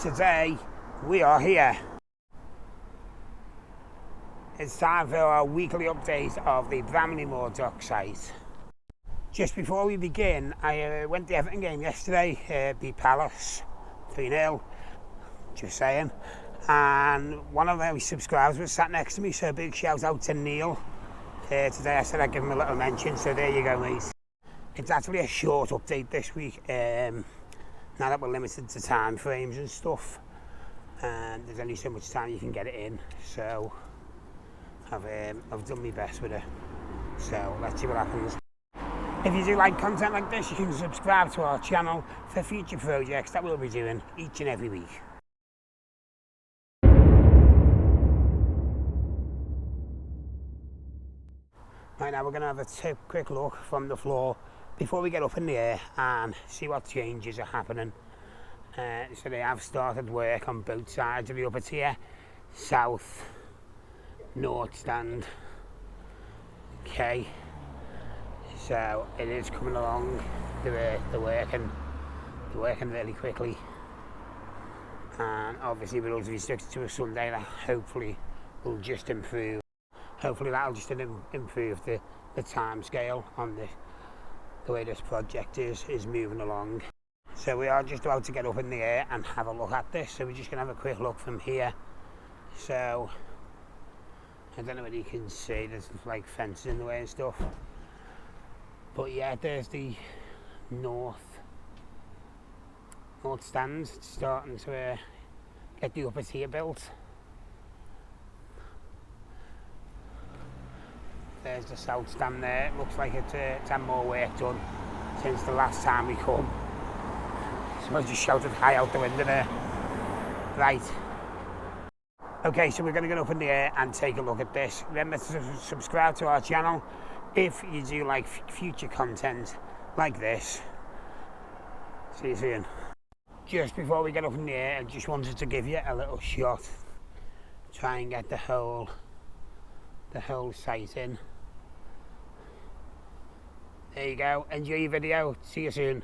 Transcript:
Today we are here. It's time for our weekly update of the Bramley Moore dock site. Just before we begin, I went to the Everton game yesterday, beat Palace 3-0, just saying, and one of my subscribers was sat next to me, so a big shout out to Neil. Today I said I'd give him a little mention, so there you go, mate. It's actually a short update this week, now that we're limited to time frames and stuff, and there's only so much time you can get it in, so I've done my best with it, so let's see what happens. If you do like content like this, you can subscribe to our channel for future projects that we'll be doing each and every week. Right, now we're going to have a quick look from the floor before we get up in the air and see what changes are happening. So they have started work on both sides of the upper tier, south, north stand. Okay, so it is coming along. They're working really quickly, and obviously with us restricted to a Sunday, that hopefully will just improve. Hopefully that'll just improve the time scale on the way this project is moving along. So we are just about to get up in the air and have a look at this. So we're just going to have a quick look from here. So I don't know whether you can see, there's like fences in the way and stuff. But yeah, there's the north stand. It's starting to get the upper tier built. There's the south stand there. It looks like it's had more work done since the last time we come. Someone just shouted high out the window there. Right. Okay, so we're going to get up in the air and take a look at this. Remember to subscribe to our channel if you do like future content like this. See you soon. Just before we get up in the air, I just wanted to give you a little shot. Try and get the whole site in. There you go. Enjoy your video. See you soon.